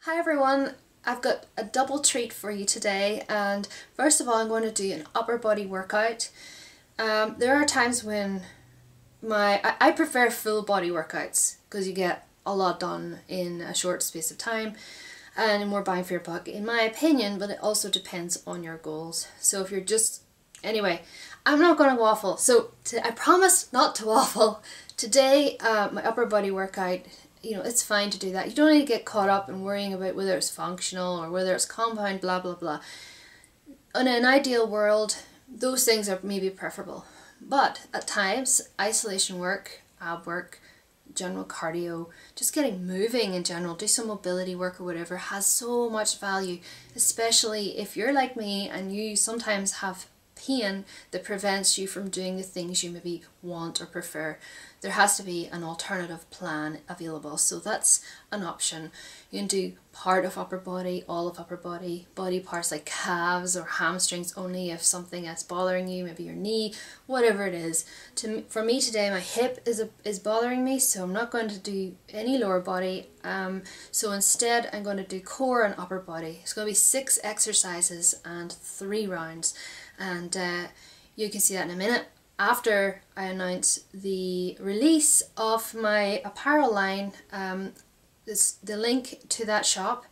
Hi everyone, I've got a double treat for you today, and first of all I'm going to do an upper body workout. There are times when I prefer full body workouts because you get a lot done in a short space of time and more bang for your buck in my opinion, but it also depends on your goals. So if you're anyway, I'm not going to waffle, so I promise not to waffle. Today my upper body workout, it's fine to do that. You don't need to get caught up in worrying about whether it's functional or whether it's compound, blah blah blah. In an ideal world, those things are maybe preferable. But at times, isolation work, ab work, general cardio, just getting moving in general, do some mobility work or whatever, has so much value, especially if you're like me and you sometimes have pain that prevents you from doing the things you maybe want or prefer. There has to be an alternative plan available, so that's an option. You can do part of upper body, all of upper body, body parts like calves or hamstrings only if something is bothering you, maybe your knee, whatever it is. For me today, my hip is bothering me, so I'm not going to do any lower body. So instead I'm going to do core and upper body. It's going to be 6 exercises and 3 rounds, and you can see that in a minute after I announce the release of my apparel line. The link to that shop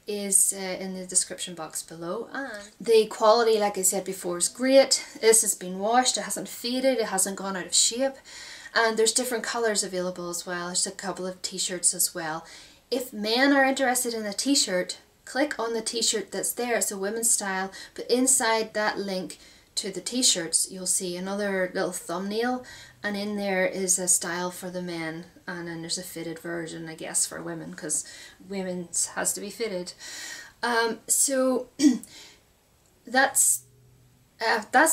is in the description box below, and the quality, like I said before, is great. This has been washed, it hasn't faded, it hasn't gone out of shape, and there's different colours available as well. There's a couple of t-shirts as well. If men are interested in a t-shirt, click on the t-shirt that's there. It's a women's style, but inside that link to the t-shirts you'll see another little thumbnail, and in there is a style for the men, and then there's a fitted version I guess for women, because women's has to be fitted. So that's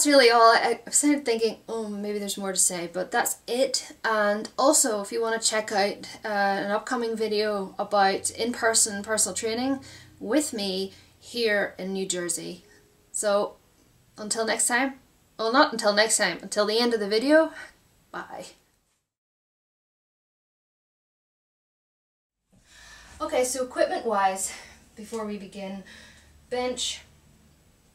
really all. I was kind of thinking, oh, maybe there's more to say, but that's it. And also, if you want to check out an upcoming video about in-person personal training with me here in New Jersey. So until next time, well, not until next time, until the end of the video, bye. Okay, so equipment wise, before we begin, bench,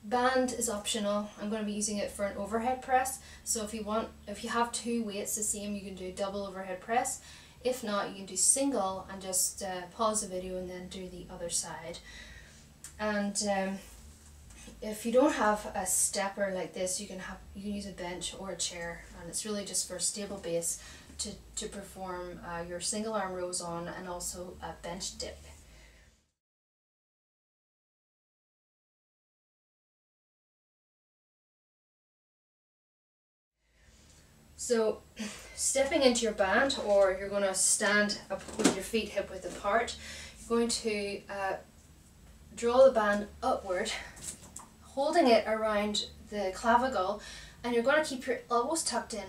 band is optional. I'm going to be using it for an overhead press, so if you have 2 weights the same, you can do double overhead press. If not, you can do single and just pause the video and then do the other side. And if you don't have a stepper like this, you can use a bench or a chair, and it's really just for a stable base to perform your single arm rows on, and also a bench dip. So stepping into your band, or you're going to stand up with your feet hip width apart, you're going to draw the band upward, holding it around the clavicle, and you're going to keep your elbows tucked in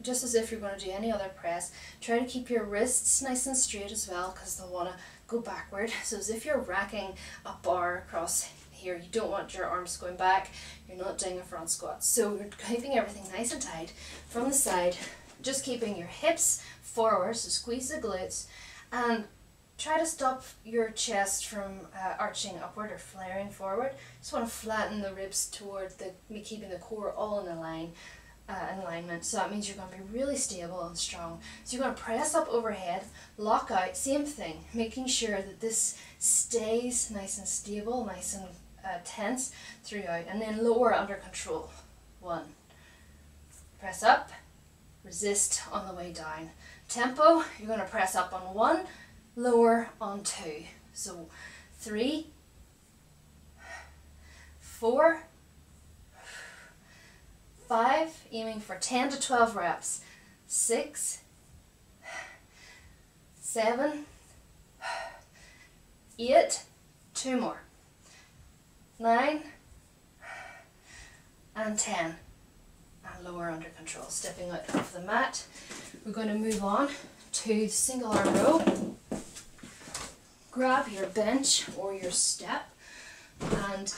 just as if you're going to do any other press. Try to keep your wrists nice and straight as well, because they'll want to go backward, so as if you're racking a bar across here. You don't want your arms going back, you're not doing a front squat. So you're keeping everything nice and tight from the side, just keeping your hips forward, so squeeze the glutes, and try to stop your chest from arching upward or flaring forward. Just want to flatten the ribs toward keeping the core all in alignment. So that means you're going to be really stable and strong. So you're going to press up overhead, lock out, same thing, making sure that this stays nice and stable, nice and tense throughout, and then lower under control. 1. Press up, resist on the way down. Tempo, you're going to press up on 1, lower on 2. So 3, 4, 5, aiming for 10 to 12 reps, 6, 7, 8, 2 more, 9, and 10, and lower under control. Stepping out of the mat, we're going to move on to single arm row. Grab your bench or your step and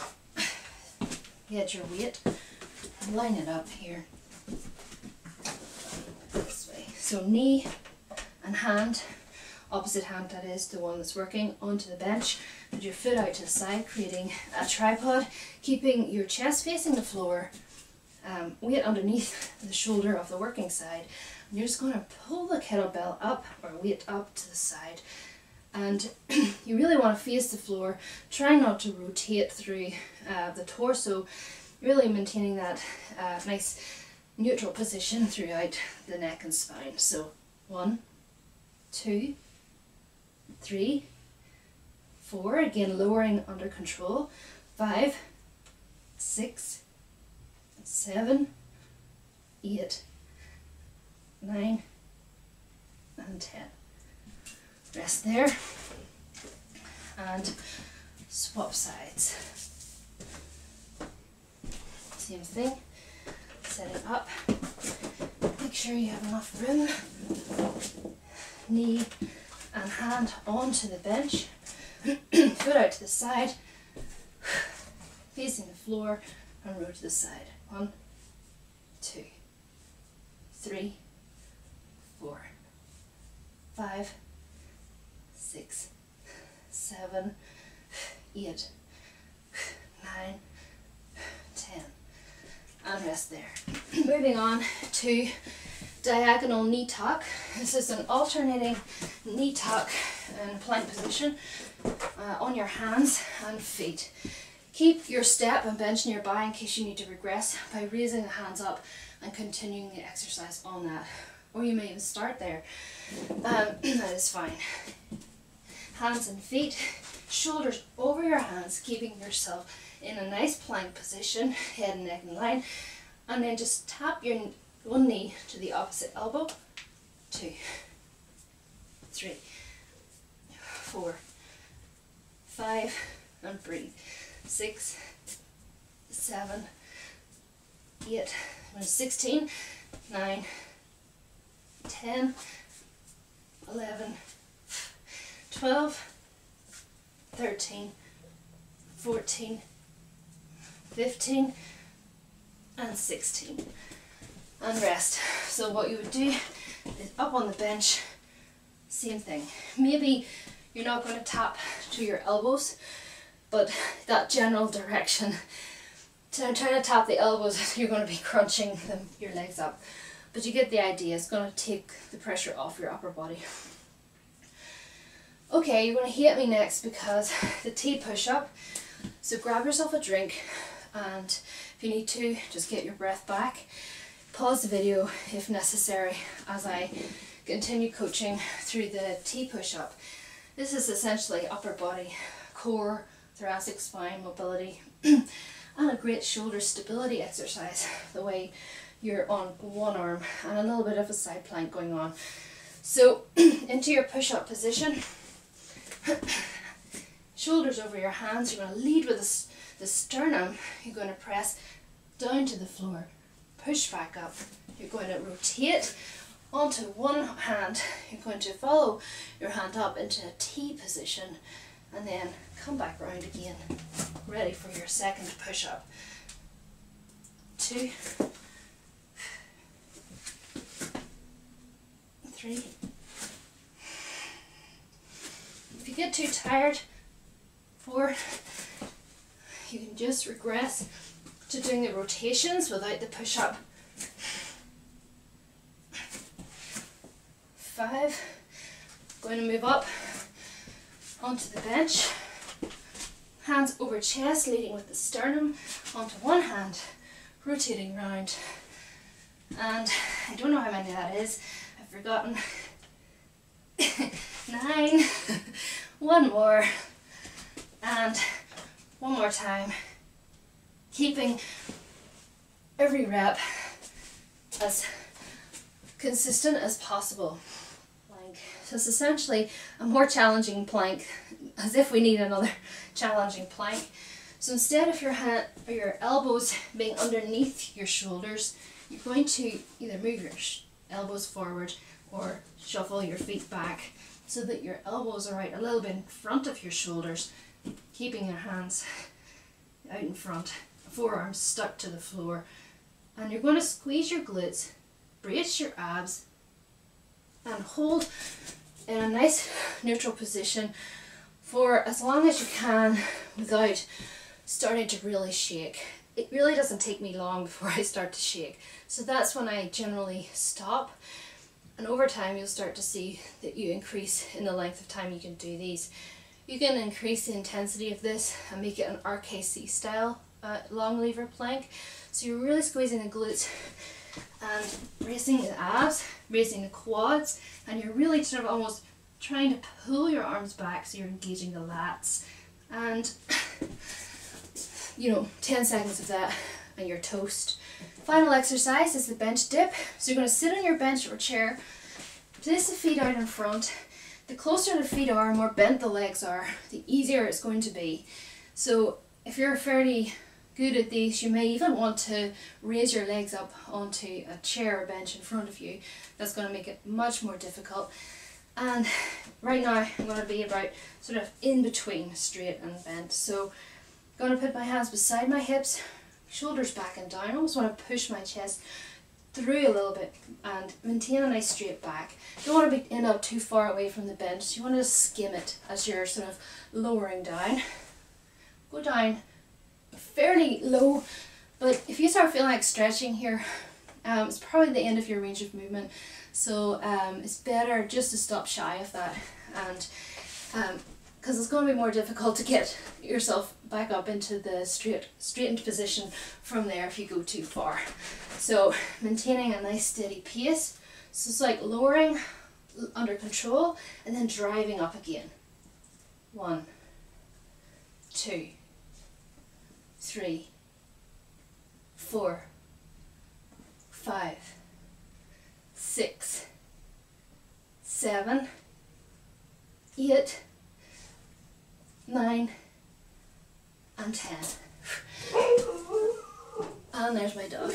get your weight and line it up here this way. So knee and hand opposite hand that is, the one that's working, onto the bench. Put your foot out to the side, creating a tripod, keeping your chest facing the floor, weight underneath the shoulder of the working side. And you're just going to pull the kettlebell up, or weight up to the side. And you really want to face the floor, try not to rotate through the torso, really maintaining that nice neutral position throughout the neck and spine. So 1, 2, 3, 4, again lowering under control, 5, 6, 7, 8, 9, and 10. Rest there and swap sides. Same thing, setting up, make sure you have enough room, knee and hand onto the bench, foot out to the side, facing the floor, and roll to the side. 1, 2, 3, 4, 5, 6, 7, 8, 9, 10. And rest there. Moving on to diagonal knee tuck. This is an alternating knee tuck in plank position on your hands and feet. Keep your step and bench nearby in case you need to regress by raising the hands up and continuing the exercise on that. Or you may even start there. That is fine. Hands and feet, shoulders over your hands, keeping yourself in a nice plank position, head and neck in line, and then just tap your one knee to the opposite elbow. 2, 3, 4, 5, and breathe. 6, 7, 8, 16, 9, 10, 11, 12, 13, 14, 15, and 16. And rest. So what you would do is up on the bench, same thing. Maybe you're not going to tap to your elbows, but that general direction. So trying to tap the elbows, you're going to be crunching your legs up. But you get the idea, it's going to take the pressure off your upper body. Okay, you're going to hate me next because the T push-up. So grab yourself a drink, and if you need to, just get your breath back. Pause the video if necessary as I continue coaching through the T push-up. This is essentially upper body, core, thoracic spine mobility, and a great shoulder stability exercise, the way you're on one arm, and a little bit of a side plank going on. So into your push-up position, shoulders over your hands, you're going to lead with the sternum, you're going to press down to the floor, push back up, you're going to rotate onto one hand, you're going to follow your hand up into a T position, and then come back round again, ready for your second push-up. 2, 3. If you get too tired, 4, you can just regress to doing the rotations without the push-up. 5, going to move up onto the bench, hands over chest, leading with the sternum onto one hand, rotating round. And I don't know how many that is, I've forgotten. 9, one more, and one more time, keeping every rep as consistent as possible. Plank. So it's essentially a more challenging plank, as if we need another challenging plank. So instead of your elbows being underneath your shoulders, you're going to either move your elbows forward or shuffle your feet back so that your elbows are out a little bit in front of your shoulders, keeping your hands out in front, forearms stuck to the floor. And you're going to squeeze your glutes, brace your abs, and hold in a nice neutral position for as long as you can without starting to really shake. It really doesn't take me long before I start to shake. So that's when I generally stop. And over time you'll start to see that you increase in the length of time you can do these. You can increase the intensity of this and make it an RKC style long lever plank. So you're really squeezing the glutes and bracing the abs, bracing the quads, and you're really sort of almost trying to pull your arms back so you're engaging the lats. And 10 seconds of that and you're toast. Final exercise is the bench dip. So you're going to sit on your bench or chair, place the feet out in front. The closer the feet are, more bent the legs are, the easier it's going to be. So if you're fairly good at these, you may even want to raise your legs up onto a chair or bench in front of you. That's going to make it much more difficult. And right now I'm going to be about sort of in between straight and bent. So I'm going to put my hands beside my hips, shoulders back and down. I almost want to push my chest through a little bit and maintain a nice straight back. You don't want to end up too far away from the bench, so you want to skim it as you're sort of lowering down. Go down fairly low, but if you start feeling like stretching here, it's probably the end of your range of movement. So it's better just to stop shy of that, and because it's going to be more difficult to get yourself back up into the straightened position from there if you go too far. So maintaining a nice steady pace. So it's like lowering under control and then driving up again. 1, 2, 3, 4, 5, 6, 7, 8, 9, and 10. And there's my dog.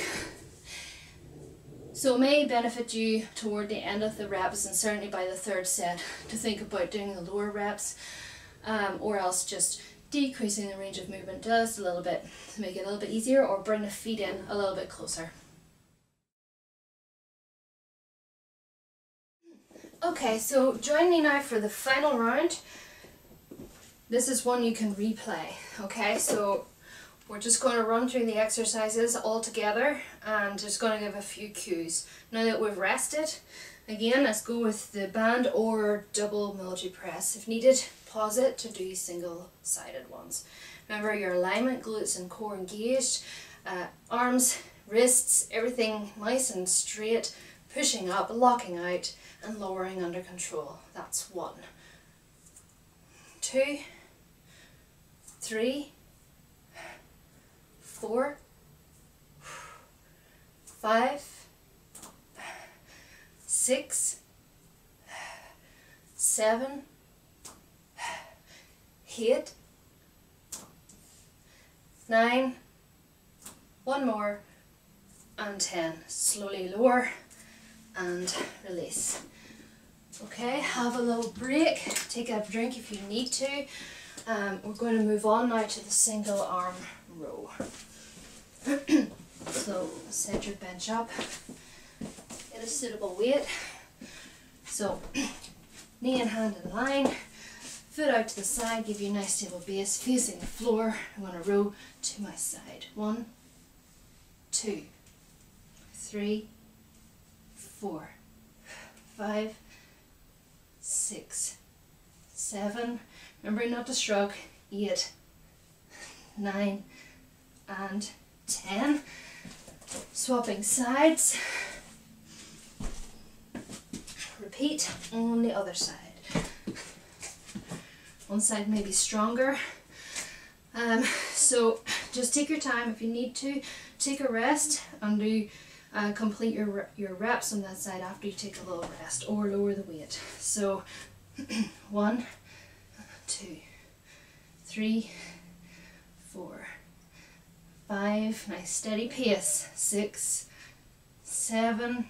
So it may benefit you toward the end of the reps, and certainly by the third set, to think about doing the lower reps, or else just decreasing the range of movement just a little bit to make it a little bit easier, or bring the feet in a little bit closer. Okay, so join me now for the final round. This is one you can replay, okay? So we're just going to run through the exercises all together and just going to give a few cues. Now that we've rested, again, let's go with the band or double military press. If needed, pause it to do single-sided ones. Remember your alignment, glutes and core engaged, arms, wrists, everything nice and straight, pushing up, locking out, and lowering under control. That's 1, 2, 3, 4, 5, 6, 7, 8, 9, one more, and 10. Slowly lower and release. Okay, have a little break, take a drink if you need to. We're going to move on now to the single arm row. So set your bench up, get a suitable weight. So knee and hand in line, foot out to the side, give you a nice stable base facing the floor. I'm going to row to my side. 1, 2, 3, 4, 5, 6, 7, remembering not to shrug, 8, 9, and 10. Swapping sides. Repeat on the other side. One side may be stronger. So just take your time. If you need to, take a rest and do complete your reps on that side after you take a little rest, or lower the weight. So 1, 2, 3, 4, 5, nice steady pace, 6, 7,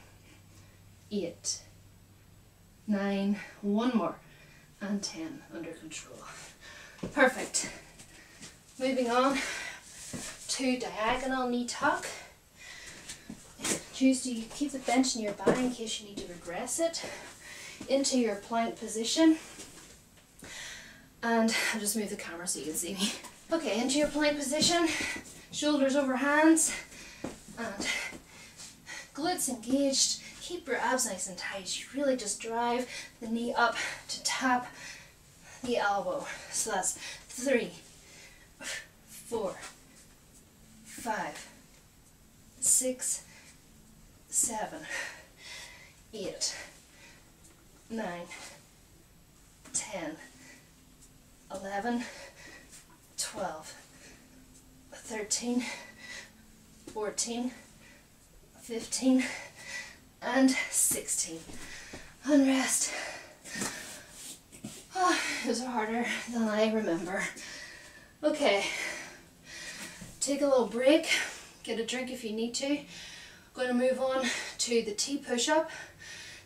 8, 9, one more, and 10 under control. Perfect. Moving on to diagonal knee tuck. Choose to keep the bench nearby in case you need to regress it. into your plank position. And I'll just move the camera so you can see me. Okay, into your plank position, shoulders over hands, and glutes engaged. Keep your abs nice and tight. You really just drive the knee up to tap the elbow. So that's 3, 4, 5, 6, 7, 8, 9, 10, 11, 12, 13, 14, 15, and 16. And rest. Oh, it was harder than I remember. Okay, take a little break, get a drink if you need to. I'm going to move on to the T push-up.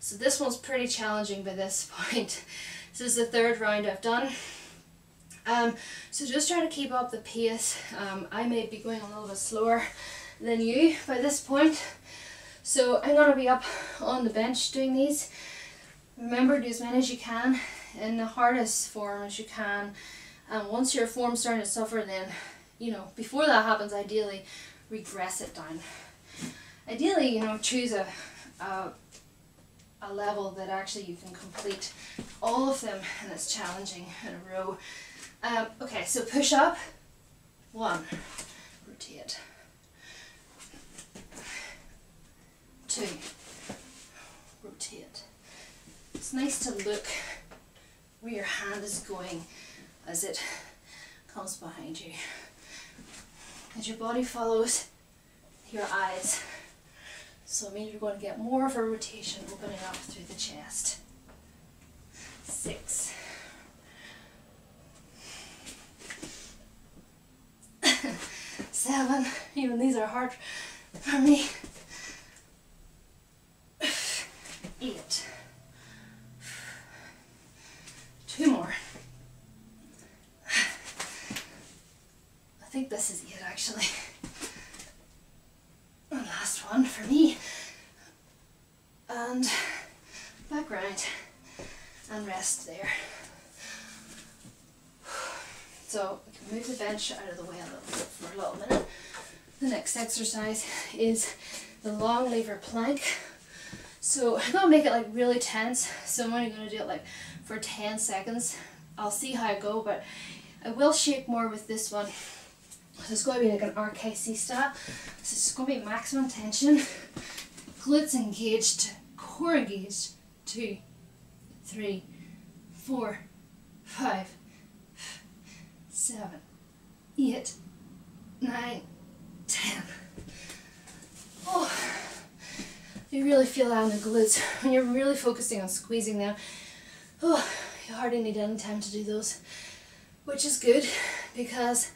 So this one's pretty challenging by this point. This is the third round I've done. So just try to keep up the pace. I may be going a little bit slower than you by this point. So I'm going to be up on the bench doing these. Remember, do as many as you can in the hardest form as you can. Once your form's starting to suffer, then, you know, before that happens, ideally regress it down. Ideally, you know, choose a level that actually you can complete all of them and it's challenging in a row. Okay, so push up, 1, rotate, 2, rotate. It's nice to look where your hand is going as it comes behind you. As your body follows your eyes. So it means you're going to get more of a rotation opening up through the chest. 6. 7. Even these are hard for me. 8. 2 more. I think this is it actually. And last one for me. And back round and rest there. So we can move the bench out of the way a little bit for a little minute. The next exercise is the long lever plank. So I'm going to make it like really tense. So I'm only going to do it like for 10 seconds. I'll see how I go, but I will shake more with this one. So it's going to be like an RKC style. So it's going to be maximum tension. Glutes engaged, core engaged. 2, 3, 4, 5, 7, 8, 9, 10. Oh, you really feel that in the glutes when you're really focusing on squeezing them. Oh, you hardly need any time to do those, which is good because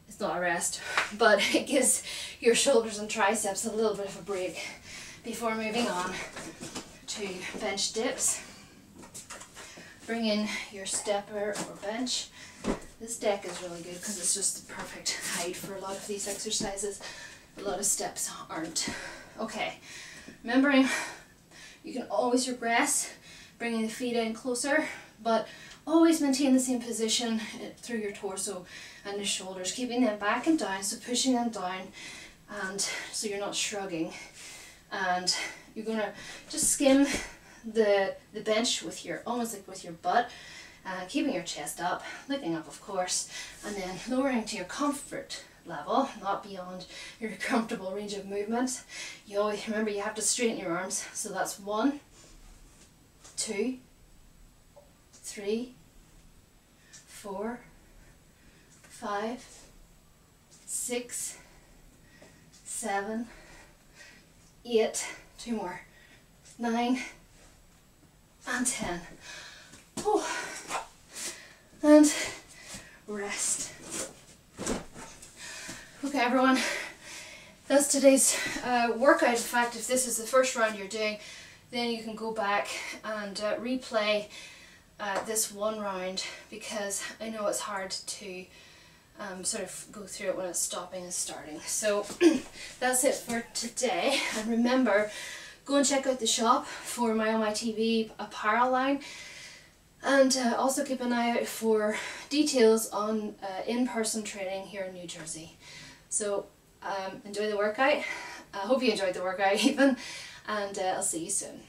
it's not a rest, but it gives your shoulders and triceps a little bit of a break before moving on to bench dips. Bring in your stepper or bench. This deck is really good because it's just the perfect height for a lot of these exercises. A lot of steps aren't. Okay, remembering you can always regress, bringing the feet in closer, but always maintain the same position through your torso and the shoulders, keeping them back and down, so pushing them down, and so you're not shrugging. And you're going to just skim the bench with your, almost like with your butt, keeping your chest up, looking up of course, and then lowering to your comfort level, not beyond your comfortable range of movement. You always remember you have to straighten your arms, so that's 1, 2, 3, 4, 5, 6, 7, 8, 2 more, 9, and 10. Oh. And rest. Okay everyone, that's today's workout. In fact, if this is the first round you're doing, then you can go back and replay this one round, because I know it's hard to sort of go through it when it's stopping and starting. So that's it for today, and remember, go and check out the shop for my On My TV apparel line, and also keep an eye out for details on in-person training here in New Jersey. So enjoy the workout. I hope you enjoyed the workout even, and I'll see you soon.